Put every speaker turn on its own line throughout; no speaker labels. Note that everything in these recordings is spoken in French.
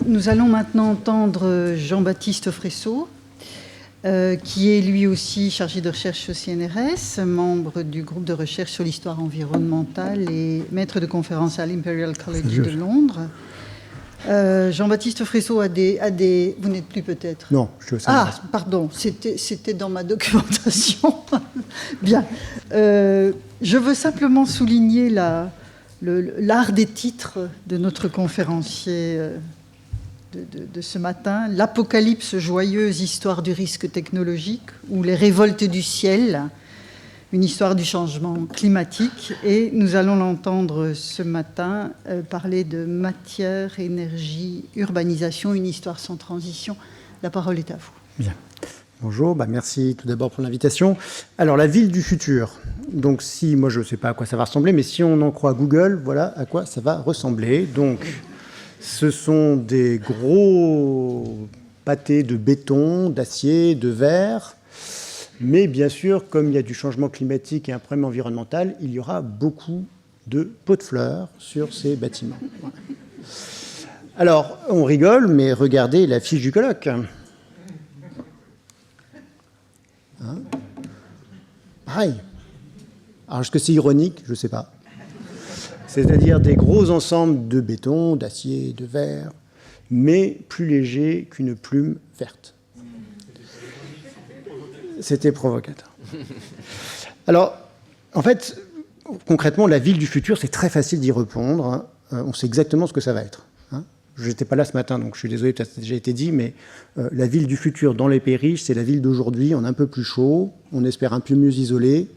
Nous allons maintenant entendre Jean-Baptiste Fresso, qui est lui aussi chargé de recherche au CNRS, membre du groupe de recherche sur l'histoire environnementale et maître de conférence à l'Imperial College de Londres. Jean-Baptiste Fresso a des... Vous n'êtes plus peut-être?
Non, je suis au CNRS.
Ah, pardon, c'était dans ma documentation. Bien. Je veux simplement souligner l'art des titres de notre conférencier de ce matin, L'Apocalypse joyeuse, histoire du risque technologique, ou Les révoltes du ciel, une histoire du changement climatique. Et nous allons l'entendre ce matin parler de matière, énergie, urbanisation, une histoire sans transition. La parole est à vous.
Bien. Bonjour, merci tout d'abord pour l'invitation. Alors, la ville du futur. Donc, moi je ne sais pas à quoi ça va ressembler, mais si on en croit Google, voilà à quoi ça va ressembler. Donc, ce sont des gros pâtés de béton, d'acier, de verre. Mais bien sûr, comme il y a du changement climatique et un problème environnemental, il y aura beaucoup de pots de fleurs sur ces bâtiments. Voilà. Alors, on rigole, mais regardez la fiche du colloque. Hein? Pareil. Alors, est-ce que c'est ironique? Je ne sais pas. C'est-à-dire des gros ensembles de béton, d'acier, de verre, mais plus légers qu'une plume verte. C'était provocateur. Alors, en fait, concrètement, la ville du futur, c'est très facile d'y répondre. On sait exactement ce que ça va être. Je n'étais pas là ce matin, donc je suis désolé, peut-être ça a déjà été dit, mais la ville du futur dans les pays riches, c'est la ville d'aujourd'hui, en un peu plus chaud, on espère un peu mieux isolé,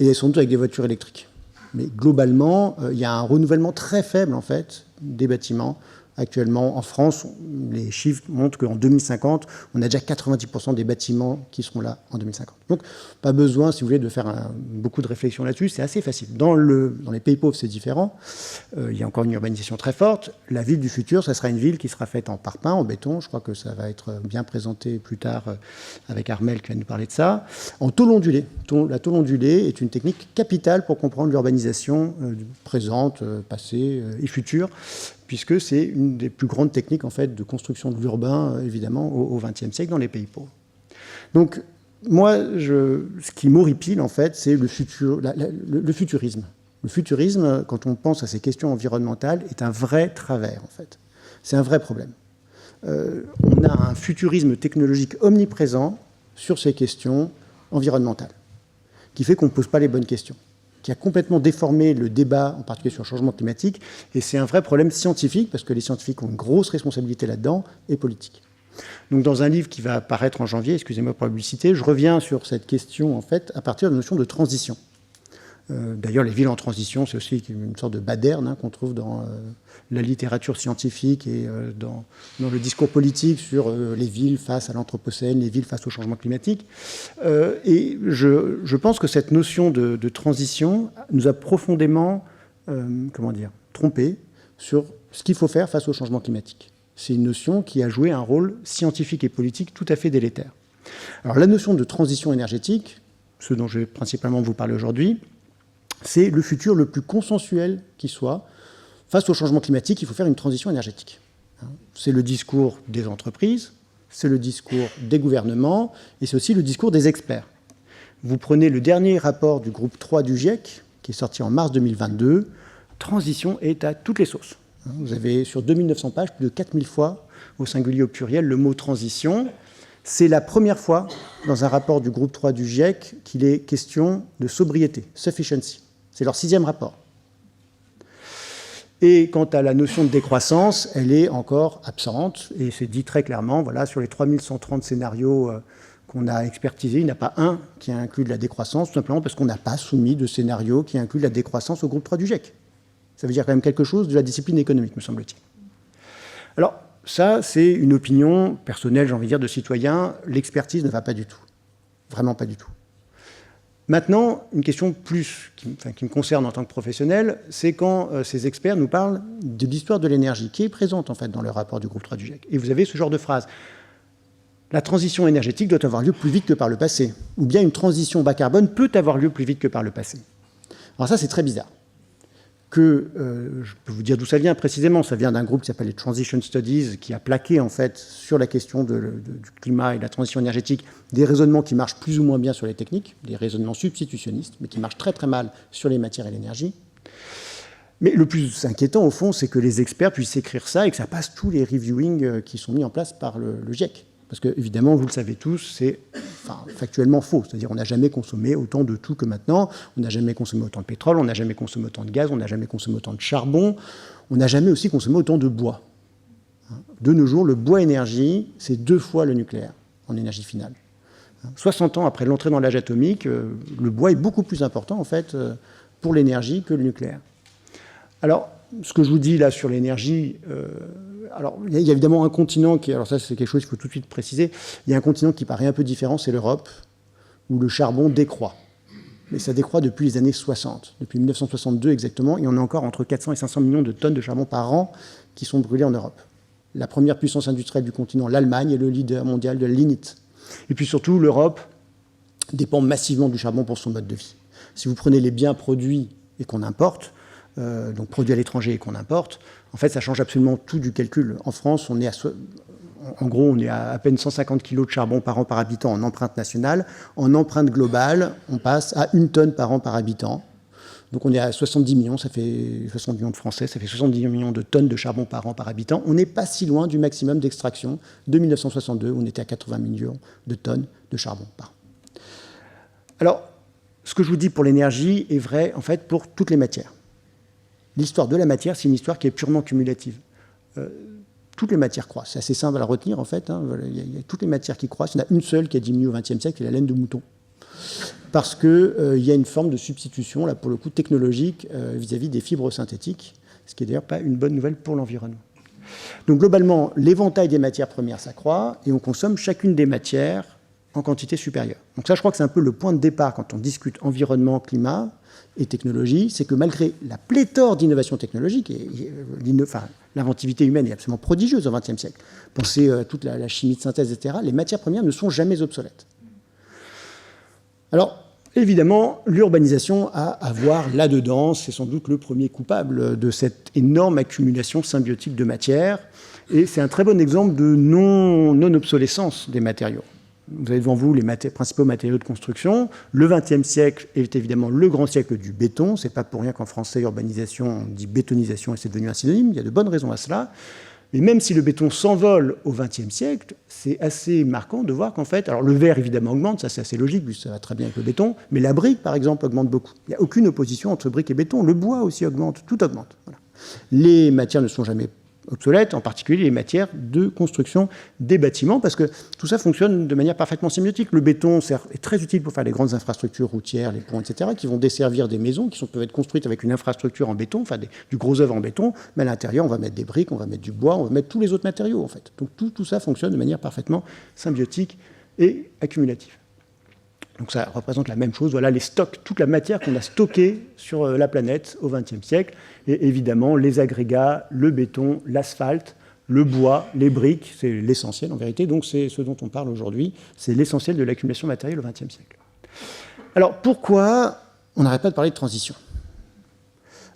et sans doute avec des voitures électriques. Mais globalement, il y a un renouvellement très faible, en fait, des bâtiments. Actuellement, en France, les chiffres montrent qu'en 2050, on a déjà 90% des bâtiments qui seront là en 2050. Donc, pas besoin, si vous voulez, de faire beaucoup de réflexion là-dessus. C'est assez facile. Dans les pays pauvres, c'est différent. Il y a encore une urbanisation très forte. La ville du futur, ça sera une ville qui sera faite en parpaing, en béton. Je crois que ça va être bien présenté plus tard avec Armel qui va nous parler de ça. En tôle ondulée. La tôle ondulée est une technique capitale pour comprendre l'urbanisation présente, passée et future, puisque c'est une des plus grandes techniques en fait, de construction de l'urbain, évidemment, au XXe siècle dans les pays pauvres. Donc, moi, ce qui m'horripile, en fait, c'est le futurisme. Le futurisme, quand on pense à ces questions environnementales, est un vrai travers, en fait. C'est un vrai problème. On a un futurisme technologique omniprésent sur ces questions environnementales, qui fait qu'on ne pose pas les bonnes questions, qui a complètement déformé le débat, en particulier sur le changement climatique, et c'est un vrai problème scientifique, parce que les scientifiques ont une grosse responsabilité là-dedans, et politique. Donc dans un livre qui va apparaître en janvier, excusez-moi pour la publicité, je reviens sur cette question, en fait, à partir de la notion de transition. D'ailleurs, les villes en transition, c'est aussi une sorte de baderne qu'on trouve dans la littérature scientifique et dans le discours politique sur les villes face à l'anthropocène, les villes face au changement climatique. Et je pense que cette notion de transition nous a profondément trompés sur ce qu'il faut faire face au changement climatique. C'est une notion qui a joué un rôle scientifique et politique tout à fait délétère. Alors la notion de transition énergétique, ce dont je vais principalement vous parler aujourd'hui, c'est le futur le plus consensuel qui soit. Face au changement climatique, il faut faire une transition énergétique. C'est le discours des entreprises, c'est le discours des gouvernements, et c'est aussi le discours des experts. Vous prenez le dernier rapport du groupe 3 du GIEC, qui est sorti en mars 2022, transition est à toutes les sauces. Vous avez sur 2900 pages, plus de 4000 fois, au singulier au pluriel, le mot transition. C'est la première fois, dans un rapport du groupe 3 du GIEC, qu'il est question de sobriété, sufficiency. C'est leur 6e rapport. Et quant à la notion de décroissance, elle est encore absente, et c'est dit très clairement, voilà, sur les 3130 scénarios qu'on a expertisés, il n'y en a pas un qui inclut de la décroissance, tout simplement parce qu'on n'a pas soumis de scénario qui inclut de la décroissance au groupe 3 du GIEC. Ça veut dire quand même quelque chose de la discipline économique, me semble-t-il. Alors, ça, c'est une opinion personnelle, j'ai envie de dire, de citoyen. L'expertise ne va pas du tout. Vraiment pas du tout. Maintenant, une question plus qui me concerne en tant que professionnel, c'est quand ces experts nous parlent de l'histoire de l'énergie, qui est présente en fait dans le rapport du groupe 3 du GIEC. Et vous avez ce genre de phrase. La transition énergétique doit avoir lieu plus vite que par le passé. Ou bien une transition bas carbone peut avoir lieu plus vite que par le passé. Alors ça, c'est très bizarre. que, je peux vous dire d'où ça vient précisément, ça vient d'un groupe qui s'appelle les Transition Studies, qui a plaqué en fait sur la question du climat et de la transition énergétique des raisonnements qui marchent plus ou moins bien sur les techniques, des raisonnements substitutionnistes, mais qui marchent très très mal sur les matières et l'énergie. Mais le plus inquiétant au fond, c'est que les experts puissent écrire ça et que ça passe tous les reviewings qui sont mis en place par le GIEC. Parce que, évidemment, vous le savez tous, c'est factuellement faux. C'est-à-dire qu'on n'a jamais consommé autant de tout que maintenant. On n'a jamais consommé autant de pétrole, on n'a jamais consommé autant de gaz, on n'a jamais consommé autant de charbon, on n'a jamais aussi consommé autant de bois. De nos jours, le bois énergie, c'est 2 fois le nucléaire en énergie finale. 60 ans après l'entrée dans l'âge atomique, le bois est beaucoup plus important, en fait, pour l'énergie que le nucléaire. Alors, ce que je vous dis là sur l'énergie, alors il y a évidemment un continent qui, alors ça c'est quelque chose qu'il faut tout de suite préciser, il y a un continent qui paraît un peu différent, c'est l'Europe, où le charbon décroît. Mais ça décroît depuis les années 60, depuis 1962 exactement, et on a encore entre 400 et 500 millions de tonnes de charbon par an qui sont brûlées en Europe. La première puissance industrielle du continent, l'Allemagne, est le leader mondial de la lignite. Et puis surtout, l'Europe dépend massivement du charbon pour son mode de vie. Si vous prenez les biens produits et qu'on importe, donc produits à l'étranger et qu'on importe, en fait, ça change absolument tout du calcul. En France, on est en gros, on est à peine 150 kg de charbon par an par habitant en empreinte nationale. En empreinte globale, on passe à 1 tonne par an par habitant. Donc on est à 70 millions, ça fait 60 millions de Français, ça fait 70 millions de tonnes de charbon par an par habitant. On n'est pas si loin du maximum d'extraction de 1962, où on était à 80 millions de tonnes de charbon par an. Alors, ce que je vous dis pour l'énergie est vrai, en fait, pour toutes les matières. L'histoire de la matière, c'est une histoire qui est purement cumulative. Toutes les matières croissent. C'est assez simple à la retenir, en fait. Il y a toutes les matières qui croissent. Il y en a une seule qui a diminué au XXe siècle, c'est la laine de mouton. Parce qu'il y a une forme de substitution, là, pour le coup, technologique vis-à-vis des fibres synthétiques, ce qui n'est d'ailleurs pas une bonne nouvelle pour l'environnement. Donc, globalement, l'éventail des matières premières s'accroît et on consomme chacune des matières en quantité supérieure. Donc ça, je crois que c'est un peu le point de départ quand on discute environnement, climat et technologie, c'est que malgré la pléthore d'innovations technologiques, l'inventivité humaine est absolument prodigieuse au XXe siècle. Pensez à toute la chimie de synthèse, etc. Les matières premières ne sont jamais obsolètes. Alors, évidemment, l'urbanisation a à voir là-dedans. C'est sans doute le premier coupable de cette énorme accumulation symbiotique de matières. Et c'est un très bon exemple de non-obsolescence des matériaux. Vous avez devant vous les principaux matériaux de construction. Le XXe siècle est évidemment le grand siècle du béton. Ce n'est pas pour rien qu'en français, urbanisation, on dit bétonisation et c'est devenu un synonyme. Il y a de bonnes raisons à cela. Mais même si le béton s'envole au XXe siècle, c'est assez marquant de voir qu'en fait, alors le verre évidemment augmente, ça c'est assez logique, puisque ça va très bien avec le béton, mais la brique par exemple augmente beaucoup. Il n'y a aucune opposition entre brique et béton. Le bois aussi augmente, tout augmente. Voilà. Les matières ne sont jamais obsolètes, en particulier les matières de construction des bâtiments, parce que tout ça fonctionne de manière parfaitement symbiotique. Le béton est très utile pour faire les grandes infrastructures routières, les ponts, etc., qui vont desservir des maisons qui peuvent être construites avec une infrastructure en béton, enfin du gros œuvre en béton, mais à l'intérieur, on va mettre des briques, on va mettre du bois, on va mettre tous les autres matériaux, en fait. Donc tout ça fonctionne de manière parfaitement symbiotique et accumulative. Donc ça représente la même chose, voilà les stocks, toute la matière qu'on a stockée sur la planète au XXe siècle, et évidemment les agrégats, le béton, l'asphalte, le bois, les briques, c'est l'essentiel en vérité, donc c'est ce dont on parle aujourd'hui, c'est l'essentiel de l'accumulation matérielle au XXe siècle. Alors pourquoi on n'arrête pas de parler de transition ?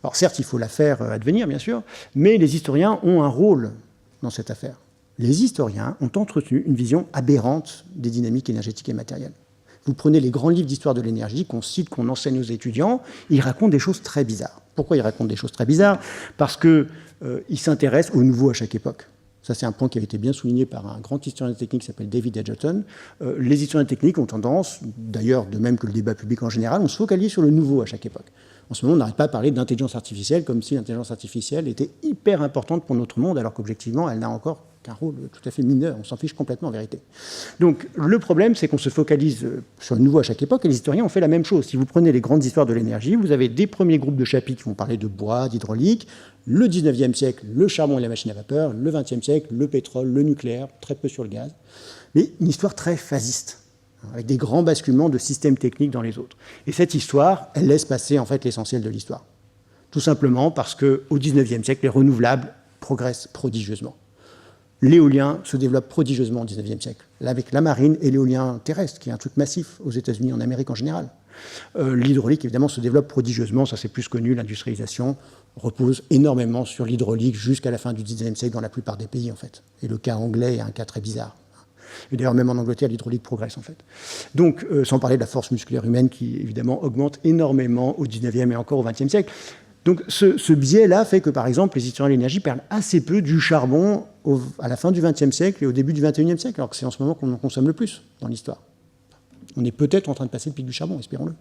Alors certes, il faut la faire advenir, bien sûr, mais les historiens ont un rôle dans cette affaire. Les historiens ont entretenu une vision aberrante des dynamiques énergétiques et matérielles. Vous prenez les grands livres d'histoire de l'énergie qu'on cite, qu'on enseigne aux étudiants, ils racontent des choses très bizarres. Pourquoi ils racontent des choses très bizarres ? Parce qu'ils s'intéressent au nouveau à chaque époque. Ça, c'est un point qui avait été bien souligné par un grand historien technique qui s'appelle David Edgerton. Les historiens techniques ont tendance, d'ailleurs, de même que le débat public en général, on se focalise sur le nouveau à chaque époque. En ce moment, on n'arrête pas de parler d'intelligence artificielle comme si l'intelligence artificielle était hyper importante pour notre monde, alors qu'objectivement, elle n'a encore qu'un rôle tout à fait mineur. On s'en fiche complètement en vérité. Donc, le problème, c'est qu'on se focalise sur le nouveau à chaque époque, et les historiens ont fait la même chose. Si vous prenez les grandes histoires de l'énergie, vous avez des premiers groupes de chapitres qui vont parler de bois, d'hydraulique, le 19e siècle, le charbon et la machine à vapeur, le 20e siècle, le pétrole, le nucléaire, très peu sur le gaz. Mais une histoire très phasiste, avec des grands basculements de systèmes techniques dans les autres. Et cette histoire, elle laisse passer en fait l'essentiel de l'histoire. Tout simplement parce qu'au XIXe siècle, les renouvelables progressent prodigieusement. l'éolien se développe prodigieusement au XIXe siècle, là, avec la marine et l'éolien terrestre, qui est un truc massif aux États-Unis, en Amérique en général. L'hydraulique, évidemment, se développe prodigieusement, ça c'est plus connu, l'industrialisation repose énormément sur l'hydraulique jusqu'à la fin du XIXe siècle dans la plupart des pays, en fait. Et le cas anglais est un cas très bizarre. Et d'ailleurs, même en Angleterre, l'hydraulique progresse, en fait. Donc, sans parler de la force musculaire humaine qui, évidemment, augmente énormément au XIXe et encore au XXe siècle. Donc, ce biais-là fait que, par exemple, les historiens de l'énergie parlent assez peu du charbon à la fin du XXe siècle et au début du XXIe siècle, alors que c'est en ce moment qu'on en consomme le plus dans l'histoire. On est peut-être en train de passer le pic du charbon, espérons-le.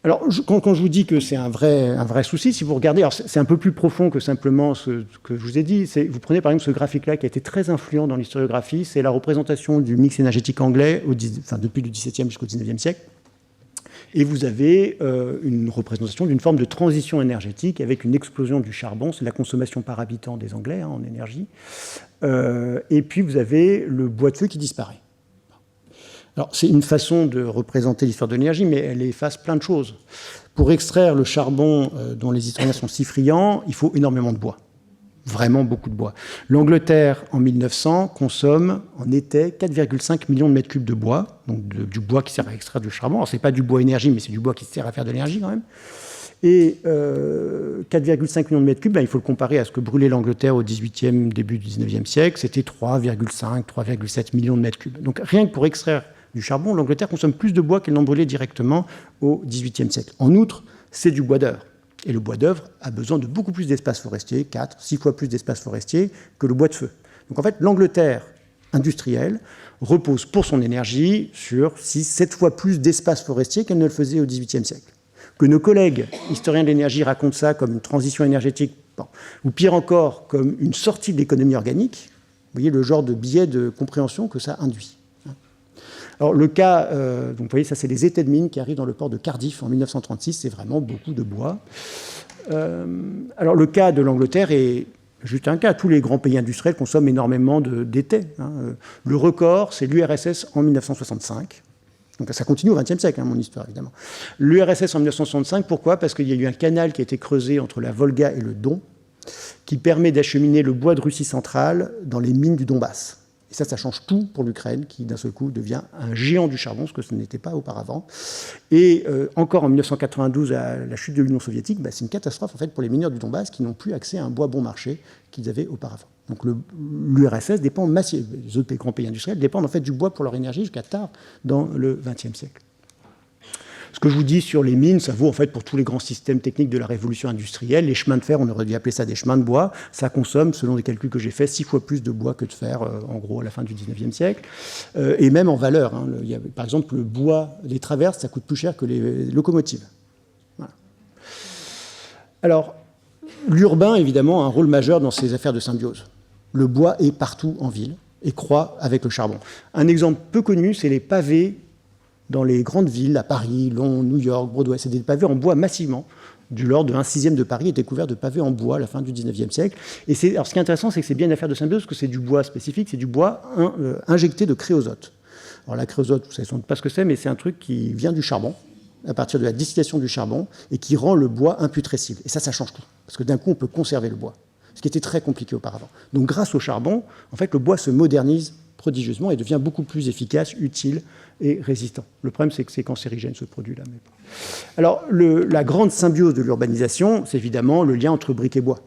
Alors, quand je vous dis que c'est un vrai souci, si vous regardez, alors c'est un peu plus profond que simplement ce que je vous ai dit. Vous prenez par exemple ce graphique-là qui a été très influent dans l'historiographie, c'est la représentation du mix énergétique anglais depuis le XVIIe jusqu'au XIXe siècle. Et vous avez une représentation d'une forme de transition énergétique avec une explosion du charbon, c'est la consommation par habitant des Anglais en énergie. Et puis vous avez le bois de feu qui disparaît. Alors, c'est une façon de représenter l'histoire de l'énergie, mais elle efface plein de choses. Pour extraire le charbon dont les historiens sont si friands, il faut énormément de bois. Vraiment beaucoup de bois. L'Angleterre, en 1900, consomme en été 4,5 millions de mètres cubes de bois, donc du bois qui sert à extraire du charbon. Alors, ce n'est pas du bois énergie, mais c'est du bois qui sert à faire de l'énergie quand même. Et 4,5 millions de mètres cubes, il faut le comparer à ce que brûlait l'Angleterre au 18e, début du 19e siècle. C'était 3,5, 3,7 millions de mètres cubes. Donc rien que pour extraire du charbon, l'Angleterre consomme plus de bois qu'elle n'en brûlait directement au XVIIIe siècle. En outre, c'est du bois d'œuvre. Et le bois d'œuvre a besoin de beaucoup plus d'espace forestier, 4, 6 fois plus d'espace forestier que le bois de feu. Donc en fait, l'Angleterre industrielle repose pour son énergie sur 6, 7 fois plus d'espace forestier qu'elle ne le faisait au XVIIIe siècle. Que nos collègues historiens de l'énergie racontent ça comme une transition énergétique, ou pire encore, comme une sortie de l'économie organique, vous voyez le genre de biais de compréhension que ça induit. Alors le cas, donc vous voyez, ça c'est les étais de mines qui arrivent dans le port de Cardiff en 1936, c'est vraiment beaucoup de bois. Alors le cas de l'Angleterre est juste un cas, tous les grands pays industriels consomment énormément d'étais. Le record, c'est l'URSS en 1965. Donc ça continue au XXe siècle, mon histoire, évidemment. L'URSS en 1965, pourquoi ? Parce qu'il y a eu un canal qui a été creusé entre la Volga et le Don, qui permet d'acheminer le bois de Russie centrale dans les mines du Donbass. Et ça change tout pour l'Ukraine, qui d'un seul coup devient un géant du charbon, ce que ce n'était pas auparavant. Et encore en 1992, à la chute de l'Union soviétique, c'est une catastrophe en fait, pour les mineurs du Donbass qui n'ont plus accès à un bois bon marché qu'ils avaient auparavant. Donc l'URSS dépend massivement, les autres grands pays industriels dépendent en fait du bois pour leur énergie jusqu'à tard dans le XXe siècle. Ce que je vous dis sur les mines, ça vaut en fait pour tous les grands systèmes techniques de la révolution industrielle. Les chemins de fer, on aurait dû appeler ça des chemins de bois. Ça consomme, selon les calculs que j'ai faits, 6 fois plus de bois que de fer, en gros, à la fin du XIXe siècle. Et même en valeur. Par exemple, le bois, les traverses, ça coûte plus cher que les locomotives. Voilà. Alors, l'urbain, évidemment, a un rôle majeur dans ces affaires de symbiose. Le bois est partout en ville et croît avec le charbon. Un exemple peu connu, c'est les pavés dans les grandes villes, à Paris, Londres, New York, Broadway. C'est des pavés en bois massivement. De l'ordre de 1/6 de Paris était couvert de pavés en bois à la fin du XIXe siècle. Et alors, ce qui est intéressant, c'est que c'est bien une affaire de symbiose, parce que c'est du bois spécifique, c'est du bois injecté de créosote. Alors la créosote, vous ne savez sans doute pas ce que c'est, mais c'est un truc qui vient du charbon, à partir de la distillation du charbon, et qui rend le bois imputrescible. Et ça change tout. Parce que d'un coup, on peut conserver le bois, ce qui était très compliqué auparavant. Donc grâce au charbon, en fait, le bois se modernise prodigieusement et devient beaucoup plus efficace, utile et résistant. Le problème, c'est que c'est cancérigène, ce produit-là. Alors, la grande symbiose de l'urbanisation, c'est évidemment le lien entre briques et bois.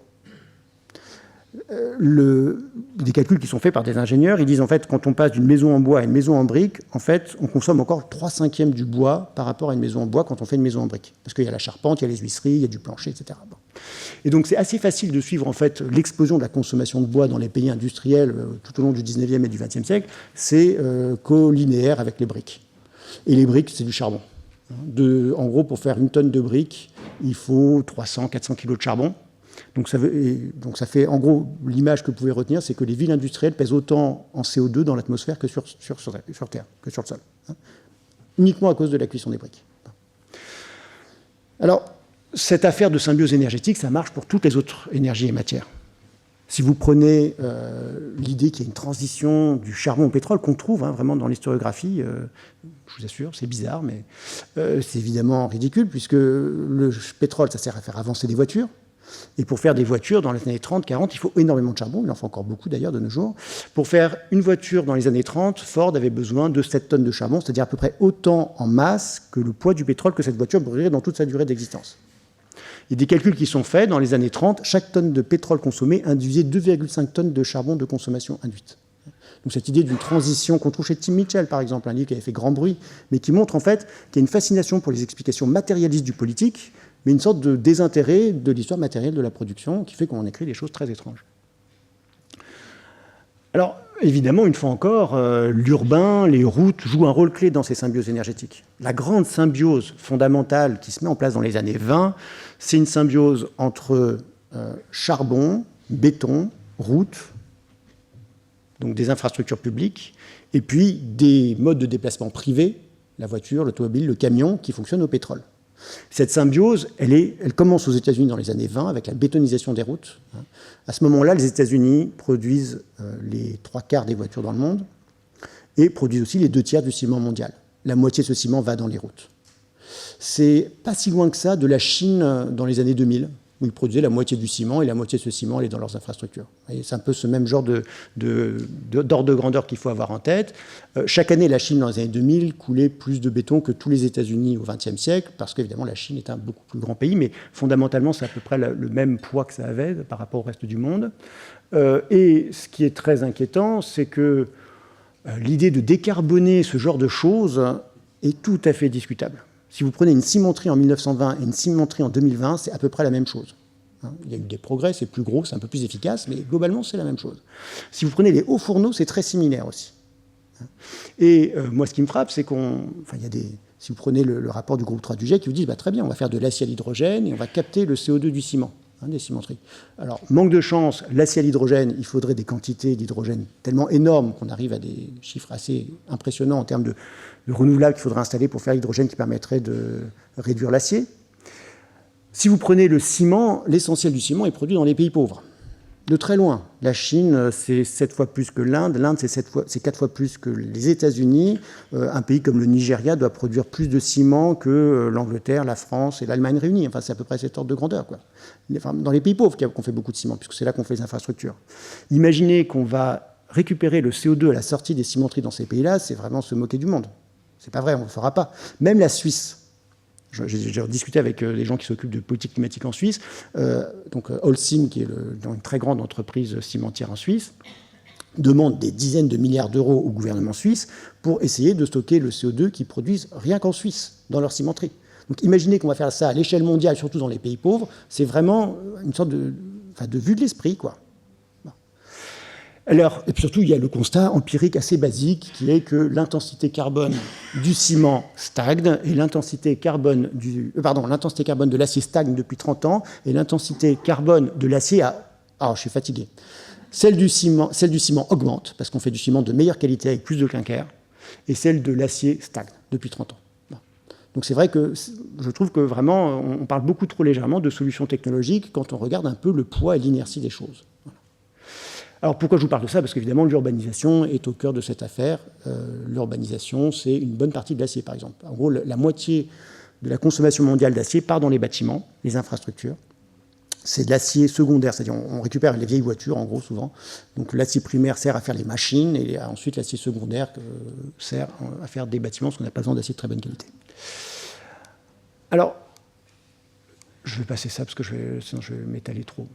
Des calculs qui sont faits par des ingénieurs, ils disent en fait, quand on passe d'une maison en bois à une maison en briques, en fait, on consomme encore 3/5 du bois par rapport à une maison en bois quand on fait une maison en briques. Parce qu'il y a la charpente, il y a les huisseries, il y a du plancher, etc. Bon. Et donc, c'est assez facile de suivre en fait l'explosion de la consommation de bois dans les pays industriels tout au long du 19e et du 20e siècle. C'est collinéaire avec les briques. Et les briques, c'est du charbon. En gros, pour faire une tonne de briques, il faut 300-400 kilos de charbon. Donc ça fait, en gros, l'image que vous pouvez retenir, c'est que les villes industrielles pèsent autant en CO2 dans l'atmosphère que sur Terre, que sur le sol. Uniquement à cause de la cuisson des briques. Alors, cette affaire de symbiose énergétique, ça marche pour toutes les autres énergies et matières. Si vous prenez l'idée qu'il y a une transition du charbon au pétrole, qu'on trouve vraiment dans l'historiographie, je vous assure, c'est bizarre, mais c'est évidemment ridicule, puisque le pétrole, ça sert à faire avancer des voitures. Et pour faire des voitures dans les années 30, 40, il faut énormément de charbon. Il en faut encore beaucoup d'ailleurs de nos jours. Pour faire une voiture dans les années 30, Ford avait besoin de 7 tonnes de charbon, c'est-à-dire à peu près autant en masse que le poids du pétrole que cette voiture brûlerait dans toute sa durée d'existence. Il y a des calculs qui sont faits. Dans les années 30, chaque tonne de pétrole consommée induisait 2,5 tonnes de charbon de consommation induite. Donc cette idée d'une transition qu'on trouve chez Tim Mitchell, par exemple, un livre qui avait fait grand bruit, mais qui montre en fait qu'il y a une fascination pour les explications matérialistes du politique, mais une sorte de désintérêt de l'histoire matérielle de la production qui fait qu'on écrit des choses très étranges. Alors, évidemment, une fois encore, l'urbain, les routes jouent un rôle clé dans ces symbioses énergétiques. La grande symbiose fondamentale qui se met en place dans les années 20, c'est une symbiose entre charbon, béton, routes, donc des infrastructures publiques, et puis des modes de déplacement privés, la voiture, l'automobile, le camion, qui fonctionnent au pétrole. Cette symbiose, elle commence aux États-Unis dans les années 20 avec la bétonisation des routes. À ce moment-là, les États-Unis produisent les 3/4 des voitures dans le monde et produisent aussi les 2/3 du ciment mondial. La moitié de ce ciment va dans les routes. C'est pas si loin que ça de la Chine dans les années 2000, où ils produisaient la moitié du ciment et la moitié de ce ciment allait dans leurs infrastructures. C'est un peu ce même genre d'ordre de grandeur qu'il faut avoir en tête. Chaque année, la Chine, dans les années 2000, coulait plus de béton que tous les États-Unis au XXe siècle, parce qu'évidemment, la Chine est un beaucoup plus grand pays, mais fondamentalement, c'est à peu près le même poids que ça avait par rapport au reste du monde. Et ce qui est très inquiétant, c'est que l'idée de décarboner ce genre de choses est tout à fait discutable. Si vous prenez une cimenterie en 1920 et une cimenterie en 2020, c'est à peu près la même chose. Il y a eu des progrès, c'est plus gros, c'est un peu plus efficace, mais globalement, c'est la même chose. Si vous prenez les hauts fourneaux, c'est très similaire aussi. Et moi, ce qui me frappe, c'est si vous prenez le rapport du groupe 3 du GIEC, qui vous dit, très bien, on va faire de l'acier à l'hydrogène et on va capter le CO2 du ciment, des cimenteries. Alors, manque de chance, l'acier à l'hydrogène, il faudrait des quantités d'hydrogène tellement énormes qu'on arrive à des chiffres assez impressionnants en termes de renouvelables qu'il faudrait installer pour faire l'hydrogène qui permettrait de réduire l'acier. Si vous prenez le ciment, l'essentiel du ciment est produit dans les pays pauvres. De très loin. La Chine, c'est 7 fois plus que l'Inde. L'Inde, c'est 4 fois plus que les États-Unis. Un pays comme le Nigeria doit produire plus de ciment que l'Angleterre, la France et l'Allemagne réunies. Enfin, c'est à peu près cet ordre de grandeur, quoi. Enfin, dans les pays pauvres qu'on fait beaucoup de ciment, puisque c'est là qu'on fait les infrastructures. Imaginez qu'on va récupérer le CO2 à la sortie des cimenteries dans ces pays-là, c'est vraiment se moquer du monde. C'est pas vrai, on ne le fera pas. Même la Suisse. J'ai discuté avec les gens qui s'occupent de politique climatique en Suisse. Donc Holcim, qui est une très grande entreprise cimentière en Suisse, demande des dizaines de milliards d'euros au gouvernement suisse pour essayer de stocker le CO2 qu'ils produisent rien qu'en Suisse, dans leur cimenterie. Donc imaginez qu'on va faire ça à l'échelle mondiale, surtout dans les pays pauvres, c'est vraiment une sorte de vue de l'esprit, quoi. Alors, et puis surtout, il y a le constat empirique assez basique qui est que l'intensité carbone du ciment stagne et l'intensité carbone de l'acier stagne depuis 30 ans et l'intensité carbone de l'acier je suis fatigué. Celle du ciment augmente parce qu'on fait du ciment de meilleure qualité avec plus de clinker et celle de l'acier stagne depuis 30 ans. Donc c'est vrai que je trouve que vraiment, on parle beaucoup trop légèrement de solutions technologiques quand on regarde un peu le poids et l'inertie des choses. Alors pourquoi je vous parle de ça? Parce qu'évidemment, l'urbanisation est au cœur de cette affaire. L'urbanisation, c'est une bonne partie de l'acier, par exemple. En gros, la moitié de la consommation mondiale d'acier part dans les bâtiments, les infrastructures. C'est de l'acier secondaire, c'est-à-dire on récupère les vieilles voitures, en gros, souvent. Donc l'acier primaire sert à faire les machines, et ensuite l'acier secondaire sert à faire des bâtiments, parce qu'on n'a pas besoin d'acier de très bonne qualité. Alors, je vais passer ça, parce que sinon je vais m'étaler trop.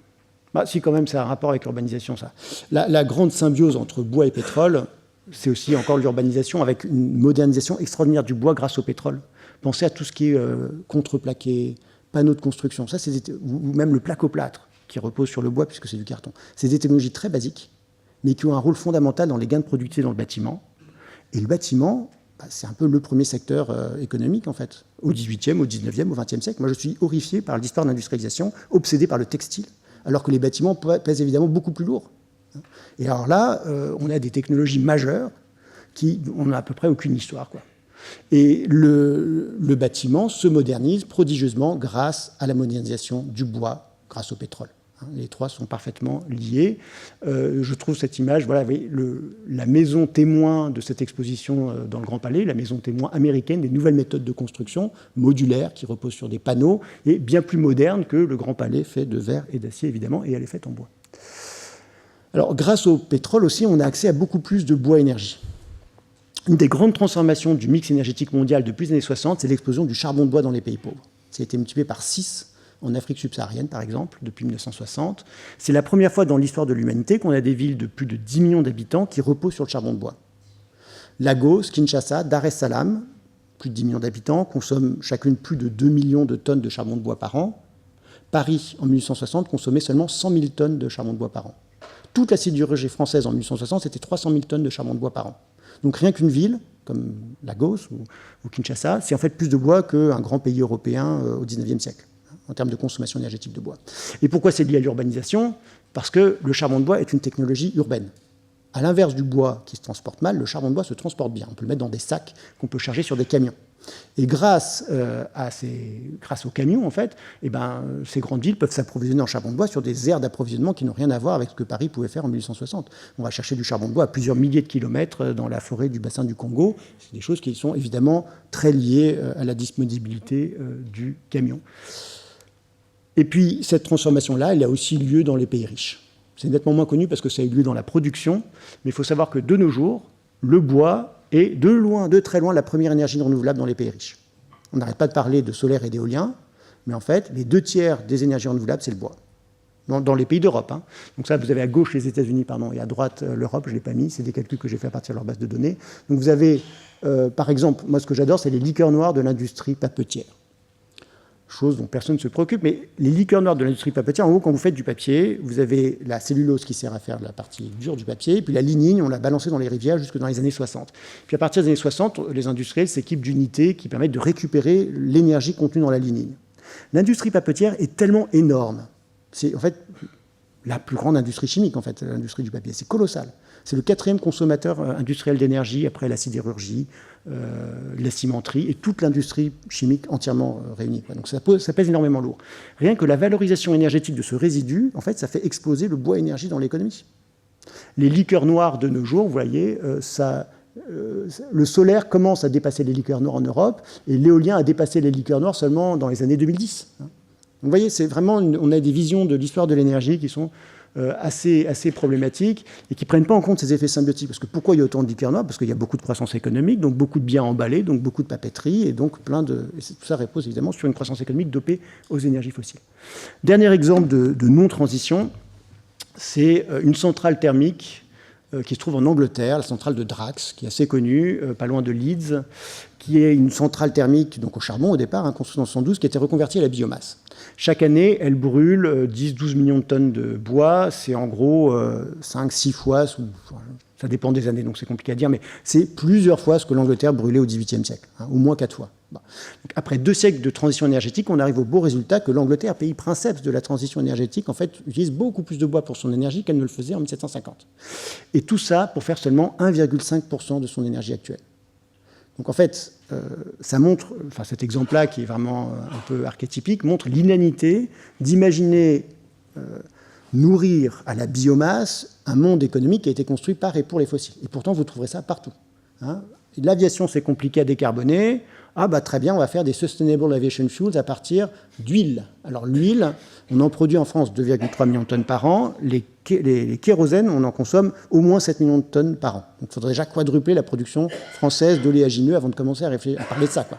Si, quand même, ça a un rapport avec l'urbanisation, ça. La grande symbiose entre bois et pétrole, c'est aussi encore l'urbanisation avec une modernisation extraordinaire du bois grâce au pétrole. Pensez à tout ce qui est contreplaqué, panneaux de construction, ça, ou même le placo-plâtre qui repose sur le bois puisque c'est du carton. C'est des technologies très basiques, mais qui ont un rôle fondamental dans les gains de productivité dans le bâtiment. Et le bâtiment, c'est un peu le premier secteur économique, en fait, au XVIIIe, au XIXe, au XXe siècle. Moi, je suis horrifié par l'histoire de l'industrialisation, obsédé par le textile, alors que les bâtiments pèsent évidemment beaucoup plus lourd. Et alors là, on a des technologies majeures on n'a à peu près aucune histoire, quoi. Et le bâtiment se modernise prodigieusement grâce à la modernisation du bois, grâce au pétrole. Les trois sont parfaitement liés. Je trouve cette image, voilà, la maison témoin de cette exposition dans le Grand Palais, la maison témoin américaine des nouvelles méthodes de construction modulaires qui reposent sur des panneaux et bien plus moderne que le Grand Palais fait de verre et d'acier, évidemment, et elle est faite en bois. Alors, grâce au pétrole aussi, on a accès à beaucoup plus de bois-énergie. Une des grandes transformations du mix énergétique mondial depuis les années 60, c'est l'explosion du charbon de bois dans les pays pauvres. Ça a été multiplié par 6 en Afrique subsaharienne, par exemple, depuis 1960. C'est la première fois dans l'histoire de l'humanité qu'on a des villes de plus de 10 millions d'habitants qui reposent sur le charbon de bois. Lagos, Kinshasa, Dar es Salaam, plus de 10 millions d'habitants, consomment chacune plus de 2 millions de tonnes de charbon de bois par an. Paris, en 1860, consommait seulement 100 000 tonnes de charbon de bois par an. Toute la sidérurgie française en 1860, c'était 300 000 tonnes de charbon de bois par an. Donc rien qu'une ville, comme Lagos ou Kinshasa, c'est en fait plus de bois qu'un grand pays européen au XIXe siècle, en termes de consommation énergétique de bois. Et pourquoi c'est lié à l'urbanisation? Parce que le charbon de bois est une technologie urbaine. À l'inverse du bois qui se transporte mal, le charbon de bois se transporte bien. On peut le mettre dans des sacs qu'on peut charger sur des camions. Et grâce aux camions, en fait, ces grandes villes peuvent s'approvisionner en charbon de bois sur des aires d'approvisionnement qui n'ont rien à voir avec ce que Paris pouvait faire en 1860. On va chercher du charbon de bois à plusieurs milliers de kilomètres dans la forêt du bassin du Congo. C'est des choses qui sont évidemment très liées à la disponibilité du camion. Et puis, cette transformation-là, elle a aussi lieu dans les pays riches. C'est nettement moins connu parce que ça a eu lieu dans la production, mais il faut savoir que de nos jours, le bois est de très loin, la première énergie renouvelable dans les pays riches. On n'arrête pas de parler de solaire et d'éolien, mais en fait, les 2/3 des énergies renouvelables, c'est le bois. Dans les pays d'Europe. Hein. Donc ça, vous avez à gauche les États-Unis, et à droite l'Europe, je ne l'ai pas mis, c'est des calculs que j'ai fait à partir de leur base de données. Donc vous avez, par exemple, moi ce que j'adore, c'est les liqueurs noires de l'industrie papetière. Chose dont personne ne se préoccupe, mais les liqueurs noires de l'industrie papetière, en gros, quand vous faites du papier, vous avez la cellulose qui sert à faire la partie dure du papier, et puis la lignine, on l'a balancée dans les rivières jusque dans les années 60. Puis à partir des années 60, les industriels s'équipent d'unités qui permettent de récupérer l'énergie contenue dans la lignine. L'industrie papetière est tellement énorme. C'est en fait la plus grande industrie chimique, en fait, l'industrie du papier. C'est colossal. C'est le 4e consommateur industriel d'énergie après la sidérurgie, la cimenterie et toute l'industrie chimique entièrement réunie. Donc ça pèse énormément lourd. Rien que la valorisation énergétique de ce résidu, en fait, ça fait exploser le bois énergie dans l'économie. Les liqueurs noires de nos jours, vous voyez, le solaire commence à dépasser les liqueurs noires en Europe et l'éolien a dépassé les liqueurs noires seulement dans les années 2010. Donc, vous voyez, c'est vraiment on a des visions de l'histoire de l'énergie qui sont assez problématiques et qui ne prennent pas en compte ces effets symbiotiques. Parce que pourquoi il y a autant de liqueurs noires? Parce qu'il y a beaucoup de croissance économique, donc beaucoup de biens emballés, donc beaucoup de papeterie, et donc et tout ça repose évidemment sur une croissance économique dopée aux énergies fossiles. Dernier exemple de non-transition, c'est une centrale thermique qui se trouve en Angleterre, la centrale de Drax, qui est assez connue, pas loin de Leeds, qui est une centrale thermique donc au charbon au départ, construite en 1912, qui a été reconvertie à la biomasse. Chaque année, elle brûle 10-12 millions de tonnes de bois. C'est en gros 5-6 fois, ça dépend des années, donc c'est compliqué à dire, mais c'est plusieurs fois ce que l'Angleterre brûlait au XVIIIe siècle, au moins 4 fois. Bon. Donc, après 2 siècles de transition énergétique, on arrive au beau résultat que l'Angleterre, pays princeps de la transition énergétique, en fait, utilise beaucoup plus de bois pour son énergie qu'elle ne le faisait en 1750. Et tout ça pour faire seulement 1,5% de son énergie actuelle. Donc en fait, ça montre, cet exemple-là qui est vraiment un peu archétypique, montre l'inanité d'imaginer nourrir à la biomasse un monde économique qui a été construit par et pour les fossiles. Et pourtant, vous trouverez ça partout. Hein. L'aviation, c'est compliqué à décarboner. Ah bah très bien, on va faire des Sustainable Aviation Fuels à partir d'huile. Alors l'huile, on en produit en France 2,3 millions de tonnes par an. Les kérosènes, on en consomme au moins 7 millions de tonnes par an. Donc il faudrait déjà quadrupler la production française d'oléagineux avant de commencer à parler de ça, quoi.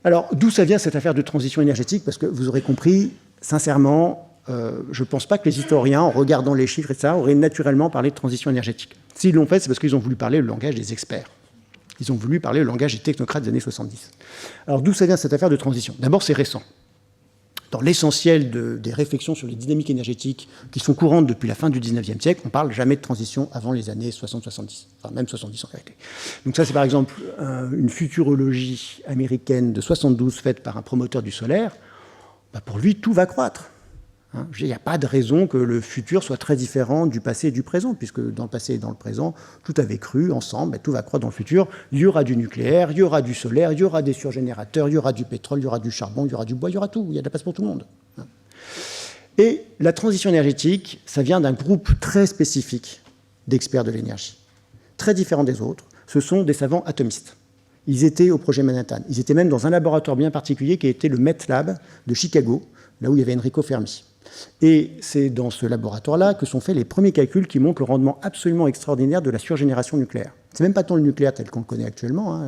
Alors d'où ça vient cette affaire de transition énergétique? Parce que vous aurez compris, sincèrement, je ne pense pas que les historiens, en regardant les chiffres et ça, auraient naturellement parlé de transition énergétique. S'ils l'ont fait, c'est parce qu'ils ont voulu parler le langage des experts. Ils ont voulu parler le langage des technocrates des années 70. Alors d'où ça vient cette affaire de transition? D'abord, c'est récent. Dans l'essentiel des réflexions sur les dynamiques énergétiques qui sont courantes depuis la fin du 19e siècle, on ne parle jamais de transition avant les années 60-70, enfin même 70 en réalité. Donc ça, c'est par exemple une futurologie américaine de 72 faite par un promoteur du solaire. Bah pour lui, tout va croître. Hein, il n'y a pas de raison que le futur soit très différent du passé et du présent, puisque dans le passé et dans le présent, tout avait cru ensemble, tout va croître dans le futur. Il y aura du nucléaire, il y aura du solaire, il y aura des surgénérateurs, il y aura du pétrole, il y aura du charbon, il y aura du bois, il y aura tout. Il y a de la place pour tout le monde. Et la transition énergétique, ça vient d'un groupe très spécifique d'experts de l'énergie, très différent des autres. Ce sont des savants atomistes. Ils étaient au projet Manhattan. Ils étaient même dans un laboratoire bien particulier qui était le Met Lab de Chicago, là où il y avait Enrico Fermi. Et c'est dans ce laboratoire-là que sont faits les premiers calculs qui montrent le rendement absolument extraordinaire de la surgénération nucléaire. C'est même pas tant le nucléaire tel qu'on le connaît actuellement,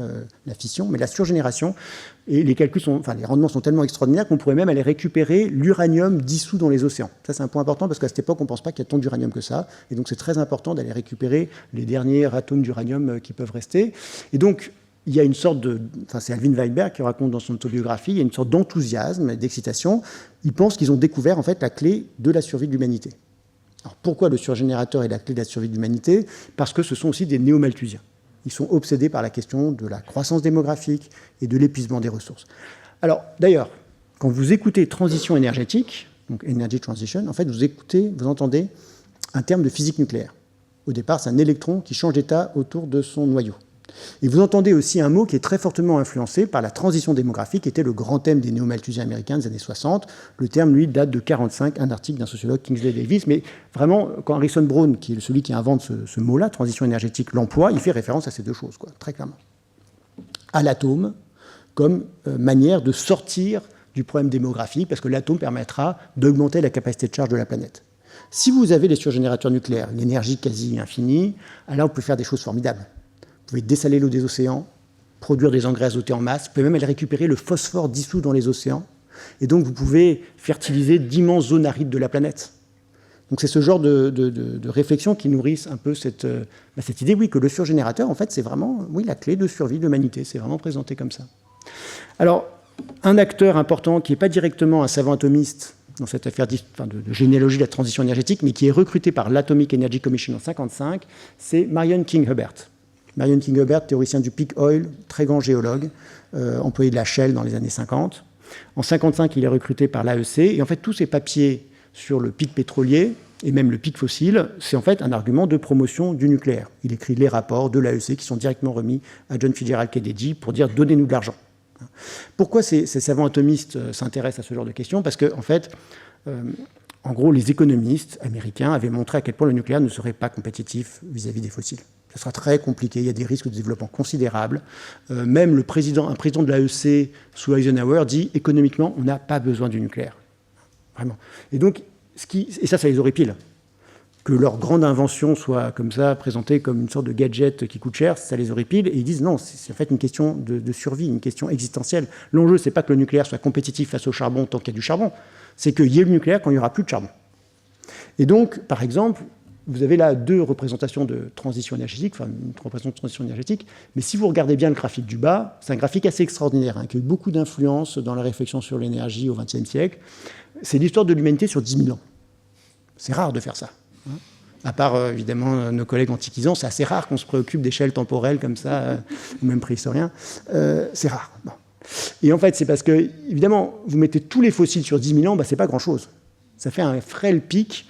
la fission, mais la surgénération. Et les calculs les rendements sont tellement extraordinaires qu'on pourrait même aller récupérer l'uranium dissous dans les océans. Ça, c'est un point important parce qu'à cette époque, on ne pense pas qu'il y a tant d'uranium que ça. Et donc, c'est très important d'aller récupérer les derniers atomes d'uranium qui peuvent rester. Et donc, il y a une sorte c'est Alvin Weinberg qui raconte dans son autobiographie, il y a une sorte d'enthousiasme, d'excitation. Ils pensent qu'ils ont découvert en fait la clé de la survie de l'humanité. Alors pourquoi le surgénérateur est la clé de la survie de l'humanité? Parce que ce sont aussi des néo-malthusiens. Ils sont obsédés par la question de la croissance démographique et de l'épuisement des ressources. Alors d'ailleurs, quand vous écoutez transition énergétique, donc energy transition, en fait vous entendez un terme de physique nucléaire. Au départ, c'est un électron qui change d'état autour de son noyau. Et vous entendez aussi un mot qui est très fortement influencé par la transition démographique, qui était le grand thème des néo-malthusiens américains des années 60. Le terme, lui, date de 1945, un article d'un sociologue, Kingsley Davis. Mais vraiment, quand Harrison Brown, qui est celui qui invente ce mot-là, transition énergétique, l'emploie, il fait référence à ces deux choses, très clairement. À l'atome, comme manière de sortir du problème démographique, parce que l'atome permettra d'augmenter la capacité de charge de la planète. Si vous avez les surgénérateurs nucléaires, une énergie quasi infinie, alors vous pouvez faire des choses formidables. Vous pouvez dessaler l'eau des océans, produire des engrais azotés en masse, vous pouvez même aller récupérer le phosphore dissous dans les océans, et donc vous pouvez fertiliser d'immenses zones arides de la planète. Donc c'est ce genre de réflexion qui nourrissent un peu cette idée, oui, que le surgénérateur, en fait, c'est vraiment la clé de survie de l'humanité, c'est vraiment présenté comme ça. Alors, un acteur important qui n'est pas directement un savant atomiste dans cette affaire de généalogie de la transition énergétique, mais qui est recruté par l'Atomic Energy Commission en 1955, c'est Marion King Hubbert. Marion King Hubbert, théoricien du peak oil, très grand géologue, employé de la Shell dans les années 50. En 1955, il est recruté par l'AEC. Et en fait, tous ces papiers sur le pic pétrolier et même le pic fossile, c'est en fait un argument de promotion du nucléaire. Il écrit les rapports de l'AEC qui sont directement remis à John Fitzgerald Kennedy pour dire « donnez-nous de l'argent ». Pourquoi ces savants atomistes s'intéressent à ce genre de questions? Parce que, en fait, en gros, les économistes américains avaient montré à quel point le nucléaire ne serait pas compétitif vis-à-vis des fossiles. Ce sera très compliqué, il y a des risques de développement considérables. Même un président de l'AEC sous Eisenhower dit « économiquement, on n'a pas besoin du nucléaire ». Vraiment. Et donc, ça les horripile. Que leur grande invention soit comme ça, présentée comme une sorte de gadget qui coûte cher, ça les horripile. Et ils disent non, c'est en fait une question de survie, une question existentielle. L'enjeu, c'est pas que le nucléaire soit compétitif face au charbon tant qu'il y a du charbon, c'est qu'il y ait le nucléaire quand il n'y aura plus de charbon. Et donc, par exemple, vous avez là deux représentations de transition énergétique, enfin une représentation de transition énergétique, mais si vous regardez bien le graphique du bas, c'est un graphique assez extraordinaire, qui a eu beaucoup d'influence dans la réflexion sur l'énergie au XXe siècle. C'est l'histoire de l'humanité sur 10 000 ans. C'est rare de faire ça. À part, évidemment, nos collègues antiquisants, c'est assez rare qu'on se préoccupe d'échelles temporelles comme ça, ou même préhistoriens. C'est rare. Bon. Et en fait, c'est parce que, évidemment, vous mettez tous les fossiles sur 10 000 ans, c'est pas grand-chose. Ça fait un frêle pic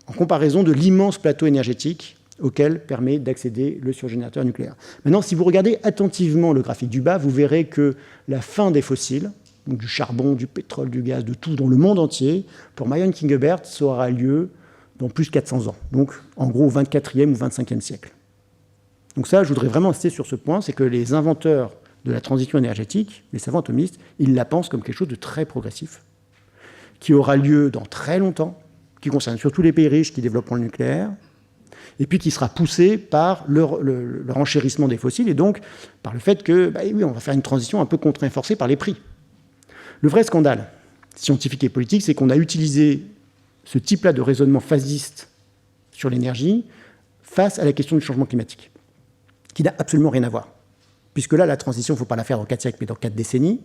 en comparaison de l'immense plateau énergétique auquel permet d'accéder le surgénérateur nucléaire. Maintenant, si vous regardez attentivement le graphique du bas, vous verrez que la fin des fossiles, donc du charbon, du pétrole, du gaz, de tout, dans le monde entier, pour Marion King Hubbert, ça aura lieu dans plus de 400 ans. Donc, en gros, au 24e ou 25e siècle. Donc ça, je voudrais vraiment insister sur ce point, c'est que les inventeurs de la transition énergétique, les savants atomistes, ils la pensent comme quelque chose de très progressif, qui aura lieu dans très longtemps, qui concerne surtout les pays riches qui développeront le nucléaire, et puis qui sera poussé par le renchérissement des fossiles, et donc par le fait que, oui, on va faire une transition un peu contraint forcée par les prix. Le vrai scandale scientifique et politique, c'est qu'on a utilisé ce type-là de raisonnement phasiste sur l'énergie face à la question du changement climatique, qui n'a absolument rien à voir. Puisque là, la transition, il ne faut pas la faire dans 4 siècles, mais dans 4 décennies.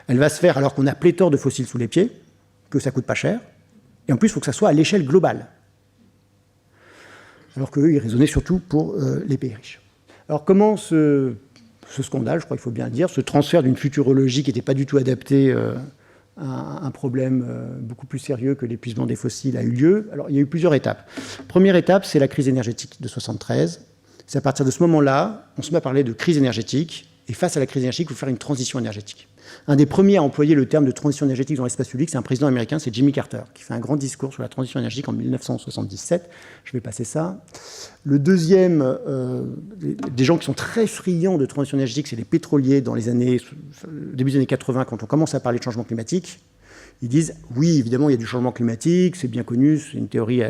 Elle va se faire alors qu'on a pléthore de fossiles sous les pieds, que ça ne coûte pas cher, et en plus, il faut que ça soit à l'échelle globale. Alors qu'eux, ils raisonnaient surtout pour les pays riches. Alors comment ce scandale, je crois qu'il faut bien le dire, ce transfert d'une futurologie qui n'était pas du tout adaptée à un problème beaucoup plus sérieux que l'épuisement des fossiles a eu lieu. Alors, il y a eu plusieurs étapes. Première étape, c'est la crise énergétique de 1973. C'est à partir de ce moment-là, on se met à parler de crise énergétique, Et face à la crise énergétique, il faut faire une transition énergétique. Un des premiers à employer le terme de transition énergétique dans l'espace public, c'est un président américain, c'est Jimmy Carter, qui fait un grand discours sur la transition énergétique en 1977. Je vais passer ça. Le deuxième, des gens qui sont très friands de transition énergétique, c'est les pétroliers dans les années, début des années 80, quand on commence à parler de changement climatique. Ils disent, oui, évidemment, il y a du changement climatique, c'est bien connu, c'est une théorie,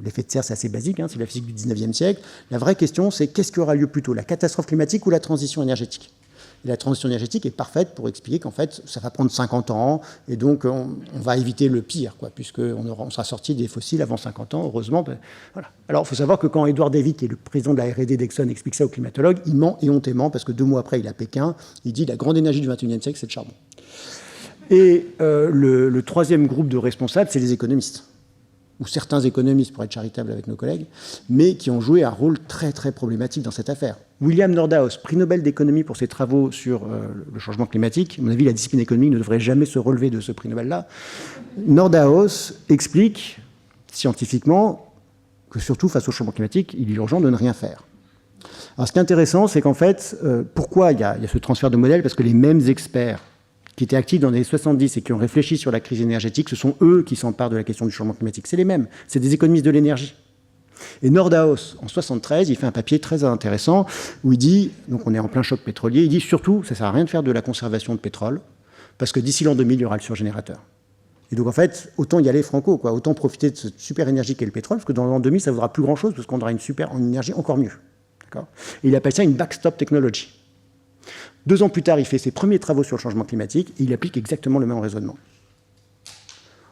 l'effet de serre, c'est assez basique, hein, c'est la physique du 19e siècle. La vraie question, c'est qu'est-ce qui aura lieu plus tôt, la catastrophe climatique ou la transition énergétique? Et la transition énergétique est parfaite pour expliquer qu'en fait, ça va prendre 50 ans, et donc on va éviter le pire, puisqu'on sera sorti des fossiles avant 50 ans, heureusement. Ben, voilà. Alors, il faut savoir que quand Edward David, qui est le président de la R&D d'Exxon, explique ça aux climatologues, il ment éhontément, parce que 2 mois après, il est à Pékin, il dit la grande énergie du 21e siècle, c'est le charbon. Et le troisième groupe de responsables, c'est les économistes, ou certains économistes, pour être charitable avec nos collègues, mais qui ont joué un rôle très très problématique dans cette affaire. William Nordhaus, prix Nobel d'économie pour ses travaux sur le changement climatique. À mon avis, la discipline économique ne devrait jamais se relever de ce prix Nobel-là. Nordhaus explique scientifiquement que surtout face au changement climatique, il est urgent de ne rien faire. Alors ce qui est intéressant, c'est qu'en fait, pourquoi il y a ce transfert de modèle? Parce que les mêmes experts qui étaient actifs dans les années 70 et qui ont réfléchi sur la crise énergétique, ce sont eux qui s'emparent de la question du changement climatique. C'est les mêmes, c'est des économistes de l'énergie. Et Nordhaus, en 73, il fait un papier très intéressant où il dit, donc on est en plein choc pétrolier, il dit surtout, ça ne sert à rien de faire de la conservation de pétrole, parce que d'ici l'an 2000, il y aura le surgénérateur. Et donc en fait, autant y aller franco, quoi. Autant profiter de cette super énergie qu'est le pétrole, parce que dans l'an 2000, ça ne vaudra plus grand-chose, parce qu'on aura une énergie encore mieux. Et il appelle ça une backstop technology. 2 ans plus tard, il fait ses premiers travaux sur le changement climatique et il applique exactement le même raisonnement.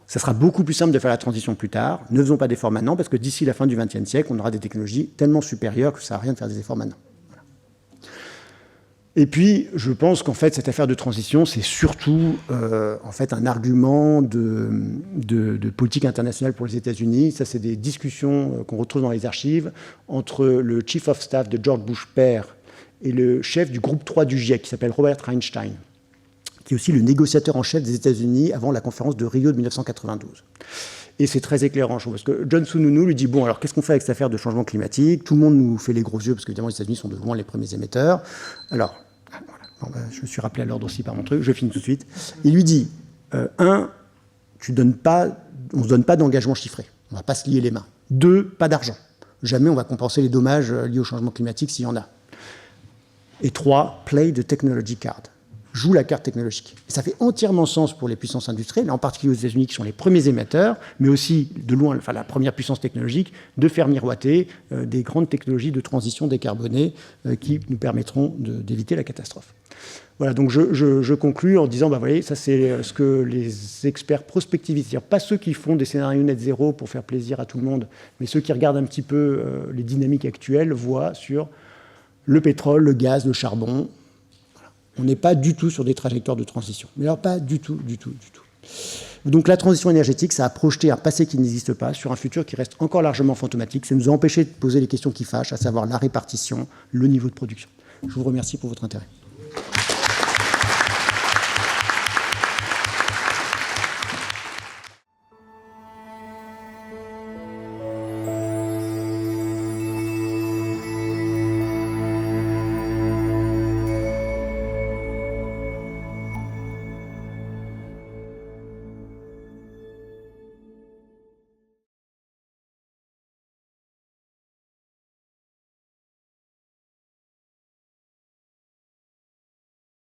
Ça sera beaucoup plus simple de faire la transition plus tard. Ne faisons pas d'efforts maintenant, parce que d'ici la fin du XXe siècle, on aura des technologies tellement supérieures que ça ne sert à rien de faire des efforts maintenant. Voilà. Et puis, je pense qu'en fait, cette affaire de transition, c'est surtout en fait, un argument de politique internationale pour les États-Unis. Ça, c'est des discussions qu'on retrouve dans les archives entre le Chief of Staff de George Bush père et le chef du groupe 3 du GIEC, qui s'appelle Robert Einstein, qui est aussi le négociateur en chef des États-Unis avant la conférence de Rio de 1992. Et c'est très éclairant, je trouve, parce que John Sununu lui dit, bon, alors qu'est-ce qu'on fait avec cette affaire de changement climatique? Tout le monde nous fait les gros yeux, parce qu'évidemment, les États-Unis sont de loin les premiers émetteurs. Alors, voilà. Bon, ben, je me suis rappelé à l'ordre aussi par mon truc, je finis tout de suite. Il lui dit, on ne se donne pas d'engagement chiffré, on ne va pas se lier les mains. 2, pas d'argent. Jamais on va compenser les dommages liés au changement climatique s'il y en a. Et 3, play the technology card. Joue la carte technologique. Et ça fait entièrement sens pour les puissances industrielles, en particulier aux États-Unis qui sont les premiers émetteurs, mais aussi de loin, enfin, la première puissance technologique, de faire miroiter des grandes technologies de transition décarbonée qui nous permettront d'éviter la catastrophe. Voilà, donc je conclus en disant, bah, vous voyez, ça c'est ce que les experts prospectivistes, c'est-à-dire pas ceux qui font des scénarios net zéro pour faire plaisir à tout le monde, mais ceux qui regardent un petit peu les dynamiques actuelles, voient sur le pétrole, le gaz, le charbon. Voilà. On n'est pas du tout sur des trajectoires de transition. Mais alors pas du tout. Donc la transition énergétique, ça a projeté un passé qui n'existe pas sur un futur qui reste encore largement fantomatique. Ça nous a empêché de poser les questions qui fâchent, à savoir la répartition, le niveau de production. Je vous remercie pour votre intérêt.